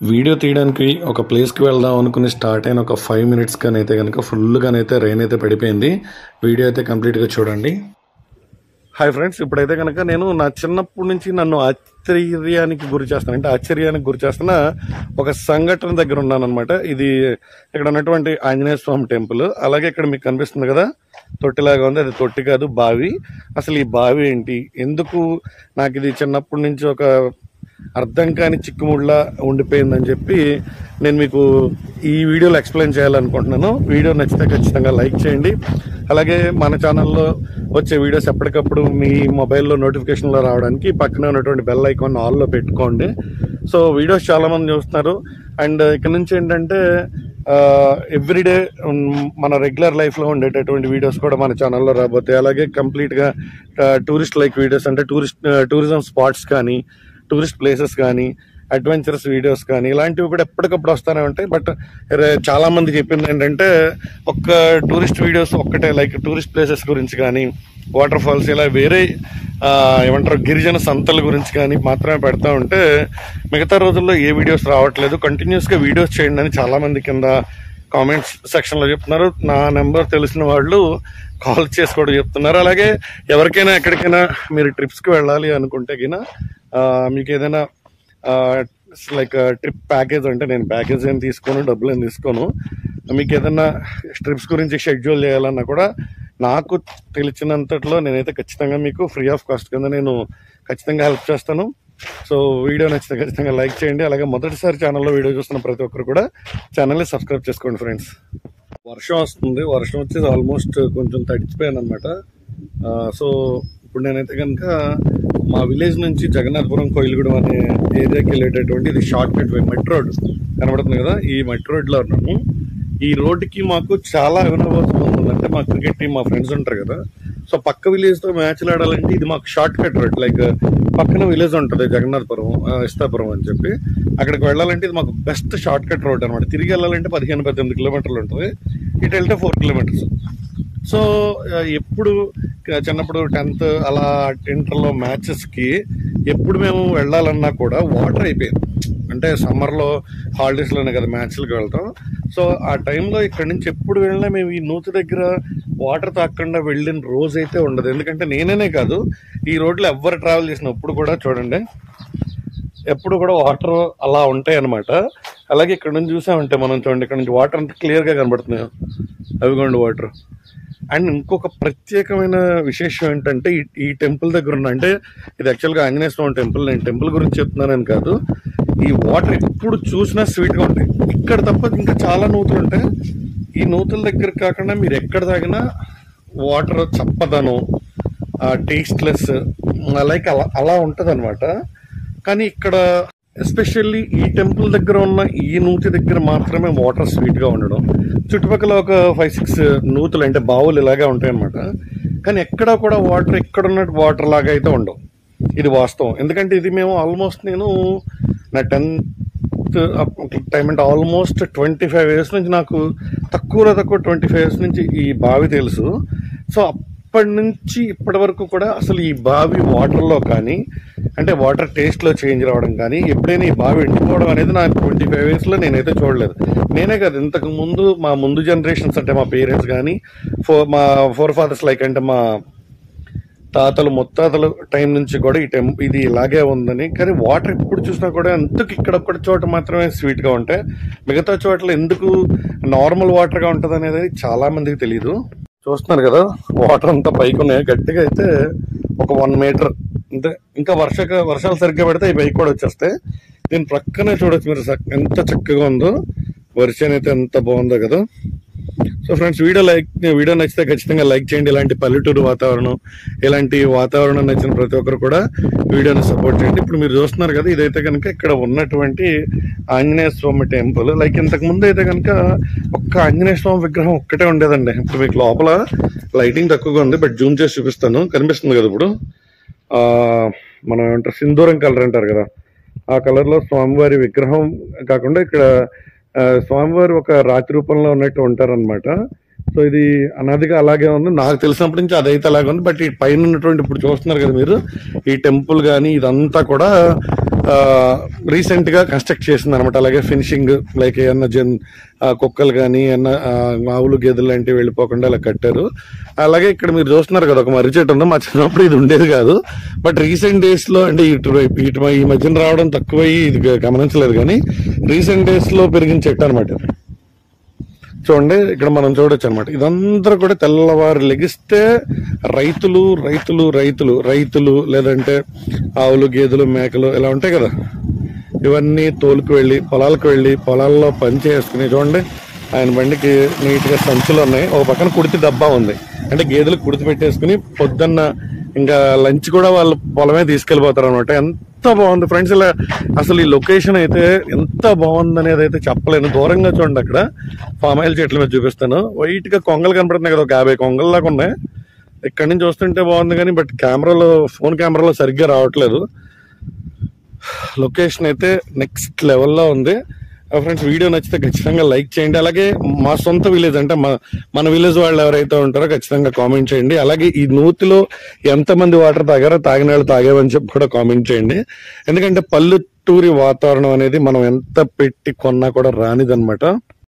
Video తీయడానికి ఒక ప్లేస్కి వెళ్దాం అనుకుని స్టార్ట్ అయిన ఒక 5 మినిట్స్ కానీ అయితే కనుక ఫుల్గానైతే రెయిన్ అయితే పడిపోయింది. వీడియో అయితే కంప్లీట్గా చూడండి. హాయ్ ఫ్రెండ్స్, ఇప్పుడైతే కనుక నేను నా చిన్నప్పటి నుంచి నన్ను ఆశ్చర్యానికి గురి చేస్తున్న ఒక సంఘటన దగ్గర ఉన్నాను అనమాట. ఇది ఇక్కడ ఉన్నటువంటి ఆంజనేయ స్వామి టెంపుల్. అలాగే ఇక్కడ మీకు కనిపిస్తుంది కదా తొట్టిలాగా ఉంది, అది తొట్టి కాదు, బావి. అసలు ఈ బావి ఏంటి, ఎందుకు నాకు ఇది చిన్నప్పటి నుంచి ఒక అర్థం కాని చిక్కుముడిలా ఉండిపోయిందని చెప్పి నేను మీకు ఈ వీడియోలో ఎక్స్ప్లెయిన్ చేయాలనుకుంటున్నాను. వీడియో నచ్చితే ఖచ్చితంగా లైక్ చేయండి. అలాగే మన ఛానల్లో వచ్చే వీడియోస్ ఎప్పటికప్పుడు మీ మొబైల్లో నోటిఫికేషన్లో రావడానికి పక్కనే ఉన్నటువంటి బెల్ ఐకాన్ ఆల్లో పెట్టుకోండి. సో వీడియోస్ చాలామంది చూస్తున్నారు. అండ్ ఇక్కడ నుంచి ఏంటంటే ఎవ్రీడే మన రెగ్యులర్ లైఫ్లో ఉండేటటువంటి వీడియోస్ కూడా మన ఛానల్లో రాబోతాయి. అలాగే కంప్లీట్గా టూరిస్ట్ లైక్ వీడియోస్, అంటే టూరిజం స్పాట్స్ కానీ, టూరిస్ట్ ప్లేసెస్ కానీ, అడ్వెంచరస్ వీడియోస్ కానీ, ఇలాంటివి కూడా ఎప్పటికప్పుడు వస్తూనే ఉంటాయి. బట్ చాలా మంది చెప్పింది ఏంటంటే ఒక్క టూరిస్ట్ వీడియోస్ ఒక్కటే, లైక్ టూరిస్ట్ ప్లేసెస్ గురించి కానీ, వాటర్ ఫాల్స్, ఇలా వేరే ఏమంటారు గిరిజన సంతల గురించి కానీ మాత్రమే పెడతా ఉంటే మిగతా రోజుల్లో ఏ వీడియోస్ రావట్లేదు. కంటిన్యూస్గా వీడియోస్ చేయండి అని చాలామంది కింద కామెంట్స్ సెక్షన్లో చెప్తున్నారు. నా నెంబర్ తెలిసిన వాళ్ళు కాల్ చేసి కూడా చెప్తున్నారు. అలాగే ఎవరికైనా ఎక్కడికైనా మీరు ట్రిప్స్కి వెళ్ళాలి అనుకుంటే గిన మీకు ఏదైనా లైక్ ట్రిప్ ప్యాకేజ్, అంటే నేను ప్యాకేజ్ ఏం తీసుకోను, డబ్బులు ఏం తీసుకోను, మీకు ఏదైనా ట్రిప్స్ గురించి షెడ్యూల్ చేయాలన్నా కూడా నాకు తెలిసినంతట్లో నేనైతే ఖచ్చితంగా మీకు ఫ్రీ ఆఫ్ కాస్ట్ కింద నేను ఖచ్చితంగా హెల్ప్ చేస్తాను. సో వీడియో నచ్చితే ఖచ్చితంగా లైక్ చేయండి. అలాగే మొదటిసారి ఛానల్లో వీడియో చూస్తున్న ప్రతి ఒక్కరు కూడా ఛానల్ని సబ్స్క్రైబ్ చేసుకోండి ఫ్రెండ్స్. వర్షం వస్తుంది, వర్షం వచ్చేసి ఆల్మోస్ట్ కొంచెం తడిచిపోయాను అనమాట. సో ఇప్పుడు నేనైతే కనుక మా విలేజ్ నుంచి జగన్నాథపురం కోయిలగూడెం అనే ఏరియాకి వెళ్ళేటటువంటి ఇది షార్ట్ కట్ వే, మట్టి రోడ్ కనబడుతుంది కదా, ఈ మట్టి రోడ్లో ఉన్నాను. ఈ రోడ్డుకి మాకు చాలా వినబోతుంది. అంటే మా క్రికెట్ టీం, మా ఫ్రెండ్స్ ఉంటారు కదా, సో పక్క విలేజ్తో మ్యాచ్లు ఆడాలంటే ఇది మాకు షార్ట్ కట్ రోడ్. లైక్ పక్కన విలేజ్ ఉంటుంది జగన్నాథపురం, ఇస్తాపురం అని చెప్పి, అక్కడికి వెళ్ళాలంటే ఇది మాకు బెస్ట్ షార్ట్ కట్ రోడ్ అనమాట. తిరిగి వెళ్ళాలంటే 15-18 కిలోమీటర్లు ఉంటుంది, ఇటు వెళ్తే 4 కిలోమీటర్స్. సో ఎప్పుడు చిన్నప్పుడు 10th అలా ఇంటర్లో మ్యాచెస్కి ఎప్పుడు మేము వెళ్ళాలన్నా కూడా వాటర్ అయిపోయింది. అంటే సమ్మర్లో హాలిడేస్లోనే కదా మ్యాచ్లకు వెళ్తాం. సో ఆ టైంలో ఇక్కడి నుంచి ఎప్పుడు వెళ్ళినా మేము ఈ నూతి దగ్గర వాటర్ తాకుండా వెళ్ళిన రోజు అయితే ఉండదు. ఎందుకంటే నేనే కాదు, ఈ రోడ్లో ఎవ్వరు ట్రావెల్ చేసినప్పుడు కూడా చూడండి ఎప్పుడు కూడా వాటర్ అలా ఉంటాయి అన్నమాట. అలాగే ఇక్కడ నుంచి చూసామంటే మనం చూడండి, ఇక్కడ నుంచి వాటర్ అంతా క్లియర్గా కనబడుతున్నాయి, అవిగోండి వాటర్. అండ్ ఇంకొక ప్రత్యేకమైన విశేషం ఏంటంటే ఈ టెంపుల్ దగ్గర ఉన్న, అంటే ఇది యాక్చువల్గా ఆంజనేయ స్వామి టెంపుల్, నేను టెంపుల్ గురించి చెప్తున్నానని కాదు, ఈ వాటర్ ఎప్పుడు చూసినా స్వీట్గా ఉంటాయి. ఇక్కడ తప్ప ఇంకా చాలా నూతులు ఉంటాయి. ఈ నూతుల దగ్గర కాకుండా మీరు ఎక్కడ తాగినా వాటర్ చప్పదనం, టేస్ట్లెస్, లైక్ అలా ఉంటుంది అనమాట. కానీ ఇక్కడ ఎస్పెషల్లీ ఈ టెంపుల్ దగ్గర ఉన్న ఈ నూతి దగ్గర మాత్రమే వాటర్ స్వీట్గా ఉండడం. చుట్టుపక్కల ఒక 5-6 నూతులు, అంటే బావులు ఇలాగే ఉంటాయి అన్నమాట. కానీ ఎక్కడా కూడా వాటర్ ఎక్కడున్న వాటర్ లాగా అయితే ఉండవు. ఇది వాస్తవం. ఎందుకంటే ఇది మేము ఆల్మోస్ట్ నేను నా 10th టైం అంటే ఆల్మోస్ట్ 25 years నుంచి, నాకు తక్కువ 25 years నుంచి ఈ బావి తెలుసు. సో అప్పటి నుంచి ఇప్పటి వరకు కూడా అసలు ఈ బావి వాటర్లో కానీ, అంటే వాటర్ టేస్ట్లో చేంజ్ రావడం కానీ, ఎప్పుడైనా ఈ బావి ఎండిపోవడం అనేది నాకు 25 yearsలో నేనైతే చూడలేదు. నేనే కాదు, ఇంతకు ముందు మా ముందు జనరేషన్స్, అంటే మా పేరెంట్స్ కానీ, మా ఫోర్ ఫాదర్స్ లైక్ అంటే మా తాతలు ముత్తాతలు టైం నుంచి కూడా ఇది ఇలాగే ఉందని. కానీ వాటర్ ఎప్పుడు చూసినా కూడా ఎందుకు ఇక్కడొక్కడి చోట మాత్రమే స్వీట్గా ఉంటాయి, మిగతా చోట్ల ఎందుకు నార్మల్ వాటర్గా ఉంటుంది అనేది చాలా మందికి తెలియదు. చూస్తున్నారు కదా వాటర్ అంతా పైకి ఉన్నాయి. గట్టిగా అయితే ఒక 1 meter అంటే, ఇంకా వర్షాలు సరిగ్గా పెడితే ఈ పైకి కూడా వచ్చేస్తాయి. దీని ప్రక్కనే చూడొచ్చు మీరు ఎంత చక్కగా ఉందో, వర్షం అయితే ఎంత బాగుందో కదా. సో ఫ్రెండ్స్, వీడియో నచ్చితే ఖచ్చితంగా లైక్ చేయండి. ఇలాంటి పల్లెటూరు వాతావరణం, ఇలాంటి వాతావరణం నచ్చిన ప్రతి ఒక్కరు కూడా వీడియోని సపోర్ట్ చేయండి. ఇప్పుడు మీరు చూస్తున్నారు కదా, ఇదైతే కనుక ఇక్కడ ఉన్నటువంటి ఆంజనేయ స్వామి టెంపుల్. లైక్ ఇంతకు ముందు అయితే కనుక ఒక్క ఆంజనేయ స్వామి విగ్రహం ఒక్కటే ఉండేదండి. ఇప్పుడు మీకు లోపల లైటింగ్ తక్కువగా ఉంది, బట్ జూమ్ చేసి చూపిస్తాను. కనిపిస్తుంది కదా ఇప్పుడు, మనం ఏమంటారు సింధూరం కలర్ అంటారు కదా, ఆ కలర్లో స్వామివారి విగ్రహం కాకుండా ఇక్కడ స్వామివారు ఒక రాతి రూపంలో ఉన్నట్టు ఉంటారనమాట. సో ఇది అనాదిగా అలాగే ఉంది, నాకు తెలిసినప్పటి నుంచి అదైతే అలాగే ఉంది. బట్ ఈ పైన ఉన్నటువంటి ఇప్పుడు చూస్తున్నారు కదా మీరు, ఈ టెంపుల్ కానీ ఇదంతా కూడా రీసెంట్ గా కన్స్ట్రక్ట్ చేసింది అనమాట. అలాగే ఫినిషింగ్ లైక్ ఏమన్నా కుక్కలు కానీ ఏమన్నా ఆవులు గేదెలు లాంటివి వెళ్ళిపోకుండా ఇలా కట్టారు. అలాగే ఇక్కడ మీరు చూస్తున్నారు కదా ఒక మర్రి చెట్టు ఉంది. మా చిన్నప్పుడు ఇది ఉండేది కాదు, బట్ రీసెంట్ డేస్ లో అంటే ఇటు ఈ మధ్యన రావడం తక్కువయ్యి ఇది గమనించలేదు, కానీ రీసెంట్ డేస్ లో పెరిగిన చెట్టు అనమాట. చూడండి ఇక్కడ మనం చూడొచ్చు అనమాట. ఇదంతా కూడా తెల్లవారు లెగిస్తే రైతులు రైతులు రైతులు రైతులు లేదంటే ఆవులు గేదెలు మేకలు ఇలా ఉంటాయి కదా, ఇవన్నీ తోలుకు వెళ్ళి పొలాలకు వెళ్ళి పొలాల్లో పని చేసుకుని, చూడండి ఆయన బండికి నీట్ గా సంచులు ఉన్నాయి, ఒక పక్కన కుడితి డబ్బా ఉంది, అంటే గేదెలు కుడితి పెట్టేసుకుని పొద్దున్న ఇంకా లంచ్ కూడా వాళ్ళు పొలమే తీసుకెళ్లిపోతారు అనమాట. ఎంత బాగుంది ఫ్రెండ్స్, ఇలా అసలు ఈ లొకేషన్ అయితే ఎంత బాగుంది అనేది అయితే చెప్పలేను. దూరంగా చూడండి అక్కడ ఫామ్ ఆయిల్ చెట్ల మీద చూపిస్తాను, వైట్ గా కొంగలు కనపడుతున్నాయి కదా, ఒక 50 కొంగలు లాగా ఉన్నాయి. ఇక్కడ నుంచి చూస్తుంటే బాగుంది కానీ బట్ కెమెరాలో ఫోన్ కెమెరాలో సరిగ్గా రావట్లేదు. లొకేషన్ అయితే నెక్స్ట్ లెవెల్లో ఉంది ఫ్రెండ్స్. వీడియో నచ్చితే ఖచ్చితంగా లైక్ చేయండి. అలాగే మా సొంత విలేజ్ అంటే మన విలేజ్ వాళ్ళు ఎవరైతే ఉంటారో ఖచ్చితంగా కామెంట్ చేయండి. అలాగే ఈ నూతిలో ఎంతమంది వాటర్ తాగారో, తాగిన వాళ్ళు తాగేవని చెప్పి కూడా కామెంట్ చేయండి. ఎందుకంటే పల్లెటూరి వాతావరణం అనేది మనం ఎంత పెట్టి కొన్నా కూడా రానిదన్నమాట.